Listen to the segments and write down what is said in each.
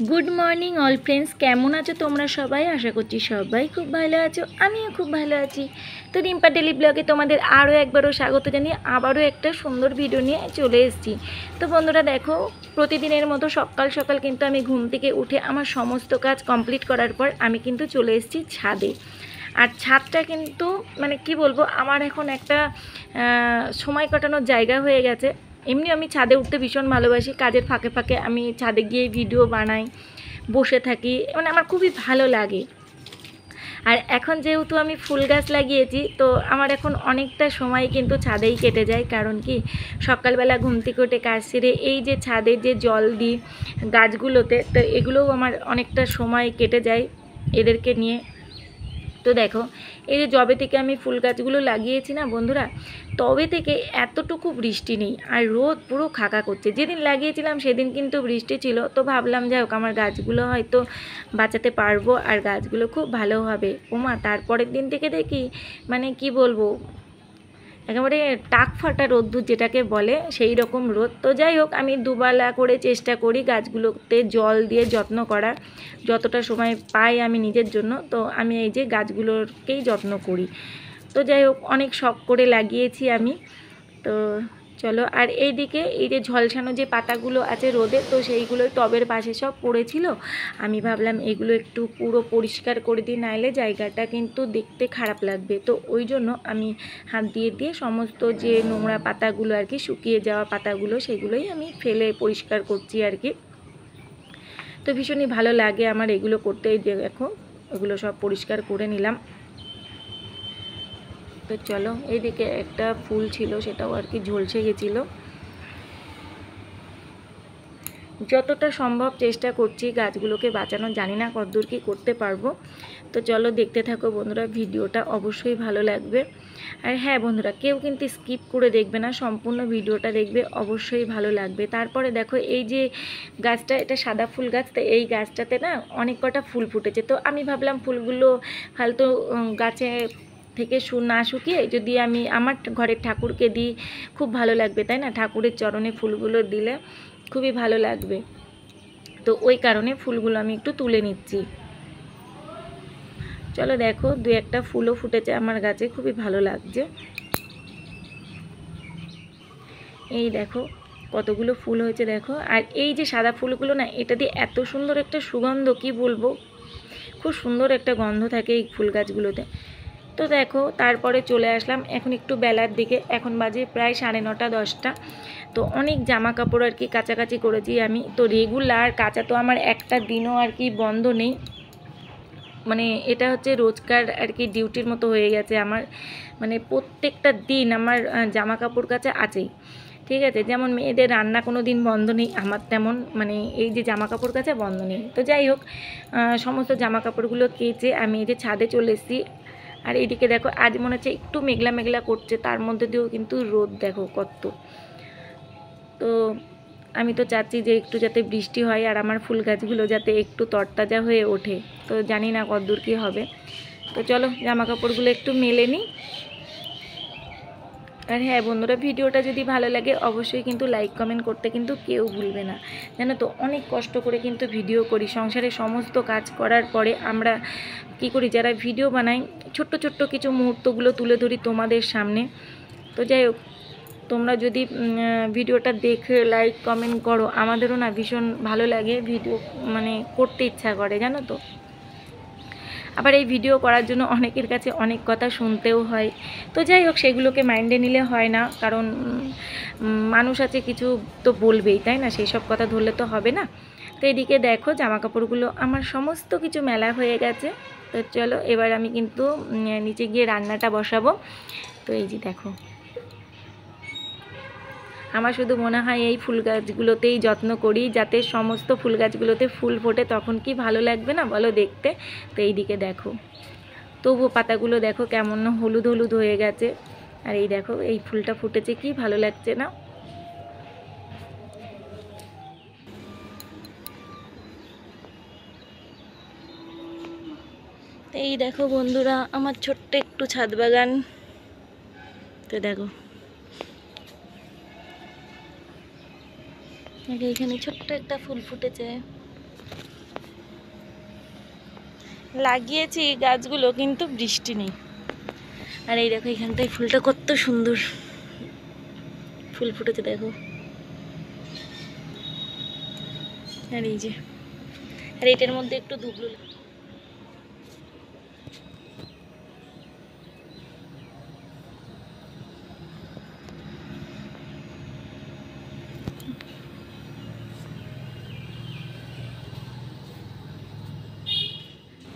Good morning all friends, কেমন আছো তোমরা সবাই? আশা করছি সবাই খুব ভালো আছো, আমিও খুব ভালো আছি। তো রিম্পা ডেলি ব্লগে তোমাদের আরও একবারও স্বাগত জানিয়ে আবারও একটা সুন্দর ভিডিও নিয়ে চলে এসেছি। তো বন্ধুরা দেখো, প্রতিদিনের মতো সকাল সকাল কিন্তু আমি ঘুম থেকে উঠে আমার সমস্ত কাজ কমপ্লিট করার পর আমি কিন্তু চলে এসেছি ছাদে। আর ছাদটা কিন্তু মানে কি বলবো, আমার এখন একটা সময় কাটানোর জায়গা হয়ে গেছে। এমনি আমি ছাদে উঠতে ভীষণ ভালোবাসি, কাজের ফাঁকে ফাঁকে আমি ছাদে গিয়ে ভিডিও বানাই, বসে থাকি, মানে আমার খুবই ভালো লাগে। আর এখন যেহেতু আমি ফুল গাছ লাগিয়েছি, তো আমার এখন অনেকটা সময় কিন্তু ছাদেই কেটে যায়। কারণ কি, সকালবেলা ঘুম থেকে উঠে কাজ সেরে এই যে ছাদে যে জল দিই গাছগুলোতে, তো এগুলোও আমার অনেকটা সময় কেটে যায় এদেরকে নিয়ে। তো দেখো, এই যে যবে থেকে আমি ফুল গাছগুলো লাগিয়েছি না বন্ধুরা, তবে থেকে এতটুকু বৃষ্টি নেই, আর রোদ পুরো খাকা করছে। যেদিন লাগিয়েছিলাম সেদিন কিন্তু বৃষ্টি ছিল, তো ভাবলাম যাই হোক আমার গাছগুলো হয়তো বাঁচাতে পারবো আর গাছগুলো খুব ভালো হবে। ওমা, তারপরের দিন থেকে দেখি মানে কি বলবো, একেবারে টাক ফাটা রোদ্দুর যেটাকে বলে সেই রকম রোদ। তো যাই হোক, আমি দুবেলা করে চেষ্টা করি গাছগুলোতে জল দিয়ে যত্ন করার, যতটা সময় পাই আমি নিজের জন্য। তো আমি এই যে গাছগুলোকেই যত্ন করি। তো যাই হোক, অনেক শখ করে লাগিয়েছি আমি। তো চলো, আর এইদিকে এই যে ঝলসানো যে পাতাগুলো আছে রোদে, তো সেইগুলো টবের পাশে সব পড়েছিল। আমি ভাবলাম এগুলো একটু পুরো পরিষ্কার করে দিই, নাইলে জায়গাটা কিন্তু দেখতে খারাপ লাগবে। তো ওই জন্য আমি হাত দিয়ে দিয়ে সমস্ত যে নোংরা পাতাগুলো আর কি, শুকিয়ে যাওয়া পাতাগুলো, সেগুলোই আমি ফেলে পরিষ্কার করছি আর কি। তো ভীষণই ভালো লাগে আমার এগুলো করতে। এই দেখো, এগুলো সব পরিষ্কার করে নিলাম। তো চলো, এইদিকে একটা ফুল ছিল, সেটাও আর কি ঝলসে গেছিলো। যতটা সম্ভব চেষ্টা করছি গাছগুলোকে বাঁচানো, জানি না কতদূর কি করতে পারবো। তো চলো দেখতে থাকো বন্ধুরা, ভিডিওটা অবশ্যই ভালো লাগবে। আর হ্যাঁ বন্ধুরা, কেউ কিন্তু স্কিপ করে দেখবে না, সম্পূর্ণ ভিডিওটা দেখবে, অবশ্যই ভালো লাগবে। তারপরে দেখো, এই যে গাছটা, এটা সাদা ফুল গাছ, তো এই গাছটাতে না অনেক কটা ফুল ফুটেছে। তো আমি ভাবলাম ফুলগুলো ফালতু গাছে থেকে না শুকিয়ে যদি আমি আমার ঘরের ঠাকুরকে দিই, খুব ভালো লাগবে তাই না? ঠাকুরের চরণে ফুলগুলো দিলে খুবই ভালো লাগবে। তো ওই কারণে ফুলগুলো আমি একটু তুলে নিচ্ছি। চলো দেখো, দু একটা ফুলও ফুটেছে আমার গাছে, খুবই ভালো লাগছে। এই দেখো কতগুলো ফুল হয়েছে দেখো। আর এই যে সাদা ফুলগুলো না, এটা দিয়ে এত সুন্দর একটা সুগন্ধ, কি বলবো, খুব সুন্দর একটা গন্ধ থাকে এই ফুল গাছগুলোতে। তো দেখো, তারপরে চলে আসলাম এখন একটু বেলার দিকে, এখন বাজে প্রায় 9:30 10টা। তো অনেক জামা কাপড় আর কি কাচাকাচি করেছি আমি। তো রেগুলার কাচা তো আমার একটা দিনও আর কি বন্ধ নেই, মানে এটা হচ্ছে রোজকার আর কি ডিউটির মতো হয়ে গেছে আমার। মানে প্রত্যেকটা দিন আমার জামা কাপড় কাচা আছেই, ঠিক আছে? যেমন মেয়েদের রান্না কোনো দিন বন্ধ নেই, আমার তেমন মানে এই যে জামা কাপড় কাচা বন্ধ নেই। তো যাই হোক, সমস্ত জামা কাপড়গুলো কেচে আমি এই যে ছাদে চলে এসেছি। আর এইদিকে দেখো, আজ মনে হচ্ছে একটু মেঘলা মেঘলা করছে, তার মধ্যে দিয়েও কিন্তু রোদ দেখো কত। তো আমি তো চাচ্ছি যে একটু যাতে বৃষ্টি হয় আর আমার ফুল গাছগুলো যাতে একটু তরতাজা হয়ে ওঠে। তো জানি না কতদূর কী হবে। তো চলো জামা কাপড়গুলো একটু মেলে নিই। আর হ্যাঁ বন্ধুরা, ভিডিওটা যদি ভালো লাগে অবশ্যই কিন্তু লাইক কমেন্ট করতে কিন্তু কেউ ভুলবে না, জানো তো? অনেক কষ্ট করে কিন্তু ভিডিও করি, সংসারে সমস্ত কাজ করার পরে আমরা কি করি, যারা ভিডিও বানাই, ছোট্ট ছোট্ট কিছু মুহূর্তগুলো তুলে ধরি তোমাদের সামনে। তো যাই হোক, তোমরা যদি ভিডিওটা দেখে লাইক কমেন্ট করো, আমাদেরও না ভীষণ ভালো লাগে, ভিডিও মানে করতে ইচ্ছা করে, জানো তো? আবার এই ভিডিও করার জন্য অনেকের কাছে অনেক কথা শুনতেও হয়। তো যাই হোক, সেগুলোকে মাইন্ডে নিলে হয় না, কারণ মানুষ আছে কিছু তো বলবেই, তাই না? সেই সব কথা ধরলে তো হবে না। তো এদিকে দেখো, জামা কাপড়গুলো আমার সমস্ত কিছু মেলা হয়ে গেছে। তো চলো এবার আমি কিন্তু নিচে গিয়ে রান্নাটা বসাবো। তো এই যে দেখো, আমার শুধু মনে হয় এই ফুল গাছগুলোতেই যত্ন করি, যাতে সমস্ত ফুল গাছগুলোতে ফুল ফোটে, তখন কি ভালো লাগবে না বলো দেখতে? তো এইদিকে দেখো, তবু পাতাগুলো দেখো কেমন হলুদ হলুদ হয়ে গেছে। আর এই দেখো, এই ফুলটা ফুটেছে, কি ভালো লাগছে না? এই দেখো বন্ধুরা, আমার ছোট্ট একটু ছাদ বাগান। তো দেখো, এইখানে ছোট্ট একটা ফুল ফুটেছে। লাগিয়েছি গাছগুলো, কিন্তু বৃষ্টি নেই। আর এই দেখো এখানটায় ফুলটা কত সুন্দর ফুল ফুটেছে দেখো। আর এই যে, আর এটার মধ্যে একটু ধুবলো।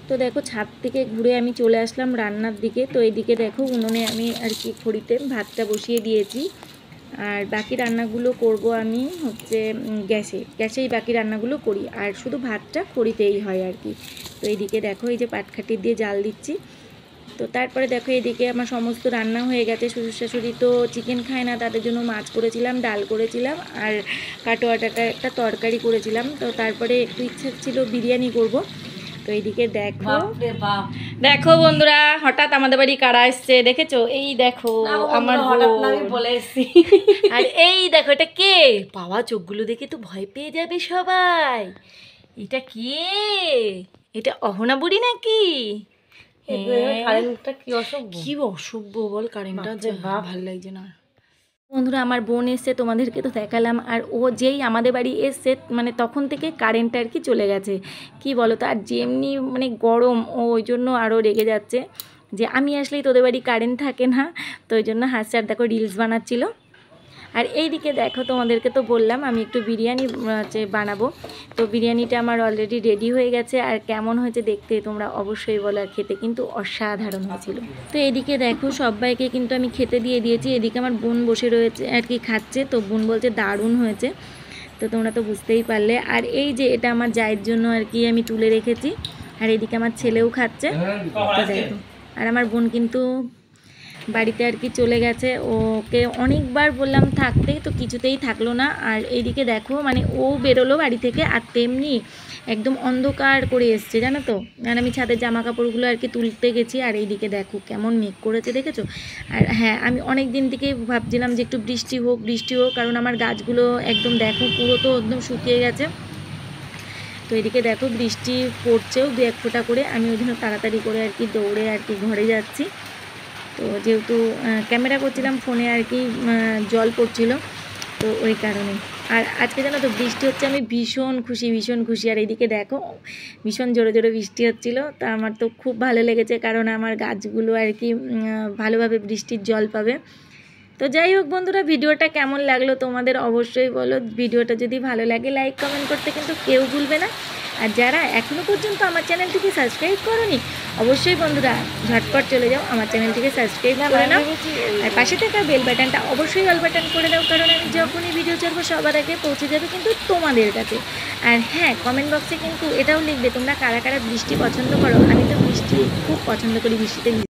তো দেখো ছাদ থেকে ঘুরে আমি চলে আসলাম রান্নার দিকে। তো এইদিকে দেখো উনুনে আমি আর কি খড়িতে ভাতটা বসিয়ে দিয়েছি, আর বাকি রান্নাগুলো করব আমি হচ্ছে গ্যাসেই বাকি রান্নাগুলো করি, আর শুধু ভাতটা খড়িতেই হয় আর কি। তো এইদিকে দেখো এই যে পাটখাটি দিয়ে জাল দিচ্ছি। তো তারপরে দেখো এদিকে আমার সমস্ত রান্না হয়ে গেছে। শ্বশুর শাশুড়ি তো চিকেন খায় না, তাদের জন্য মাছ করেছিলাম, ডাল করেছিলাম, আর কাটোয়া টাটা একটা তরকারি করেছিলাম। তো তারপরে একটু ইচ্ছা ছিল বিরিয়ানি করব। তো এইদিকে দেখো দেখো বন্ধুরা, হঠাৎ আমাদের বাড়ি কারা এসছে দেখেছো? এই দেখো আমার আর এই দেখো এটা কে, বাবা চোখগুলো দেখে তো ভয় পেয়ে যাবে সবাই। এটা কে? এটা অহনা বুড়ি নাকি? কি অসভ্য বল, কারেন্টটা ভালো লাগছে না। বন্ধুরা আমার বোন এসছে, তোমাদেরকে তো দেখালাম, আর ও যেই আমাদের বাড়ি এসছে মানে তখন থেকে কারেন্টটা আর কি চলে গেছে। কি বলো তো, আর যেমনি মানে গরম, ও ওই জন্য আরও রেগে যাচ্ছে যে আমি আসলেই তোদের বাড়ি কারেন্ট থাকে না। তো ওই জন্য হাসছে, আর দেখো রিলস বানাচ্ছিল। আর এই দিকে দেখো তোমাদেরকে তো বললাম আমি একটু বিরিয়ানি বানাবো। তো বিরিয়ানিটা আমার অলরেডি রেডি হয়ে গেছে, আর কেমন হয়েছে দেখতে তোমরা অবশ্যই বলো, আর খেতে কিন্তু অসাধারণ হয়েছিল। তো এদিকে দেখো সবাইকে কিন্তু আমি খেতে দিয়ে দিয়েছি। এদিকে আমার বোন বসে রয়েছে আর কি খাচ্ছে, তো বোন বলছে দারুণ হয়েছে। তো তোমরা তো বুঝতেই পারলে। আর এই যে এটা আমার জায়ের জন্য আর কি আমি তুলে রেখেছি, আর এদিকে আমার ছেলেও খাচ্ছে। তো দেখো, আর আমার বোন কিন্তু বাড়িতে আর কি চলে গেছে। ওকে অনেকবার বললাম থাকতে, তো কিছুতেই থাকলো না। আর এইদিকে দেখো মানে ও বেরোলো বাড়ি থেকে, আর তেমনি একদম অন্ধকার করে এসছে জানো তো। আর আমি ছাদের জামা কাপড়গুলো আর কি তুলতে গেছি, আর এইদিকে দেখো কেমন মেঘ করেছে দেখেছো। আর হ্যাঁ, আমি অনেক দিন থেকে ভাবছিলাম যে একটু বৃষ্টি হোক বৃষ্টি হোক, কারণ আমার গাছগুলো একদম দেখো পুরো তো একদম শুকিয়ে গেছে। তো এদিকে দেখো বৃষ্টি পড়ছেও দু এক ফোঁটা করে। আমি ওই জন্য তাড়াতাড়ি করে আর কি দৌড়ে আর কি ঘরে যাচ্ছি। তো যেহেতু ক্যামেরা করছিলাম ফোনে আর কি জল পড়ছিল, তো ওই কারণে। আর আজকে জানো তো বৃষ্টি হচ্ছে, আমি ভীষণ খুশি। আর এইদিকে দেখো ভীষণ জোরে জোরে বৃষ্টি হচ্ছিল। তা আমার তো খুব ভালো লেগেছে, কারণ আমার গাছগুলো আর কি ভালোভাবে বৃষ্টির জল পাবে। তো যাই হোক বন্ধুরা, ভিডিওটা কেমন লাগলো তোমাদের অবশ্যই বলো। ভিডিওটা যদি ভালো লাগে লাইক কমেন্ট করতে কিন্তু কেউ ভুলবে না। আর যারা এখনও পর্যন্ত আমার চ্যানেলটিকে সাবস্ক্রাইব করোনি, অবশ্যই বন্ধুরা ঝটপট চলে যাও আমার চ্যানেলটিকে সাবস্ক্রাইব করে নাও, আর পাশে থাকা বেল বাটনটা অবশ্যই অল বাটন করে দাও, কারণ আমি যখনই ভিডিও ছাড়বো সবার আগে পৌঁছে যাবে কিন্তু তোমাদের কাছে। আর হ্যাঁ, কমেন্ট বক্সে কিন্তু এটাও লিখবে তোমরা কারা কারা বৃষ্টি পছন্দ করো। আমি তো বৃষ্টি খুব পছন্দ করি, বৃষ্টিতে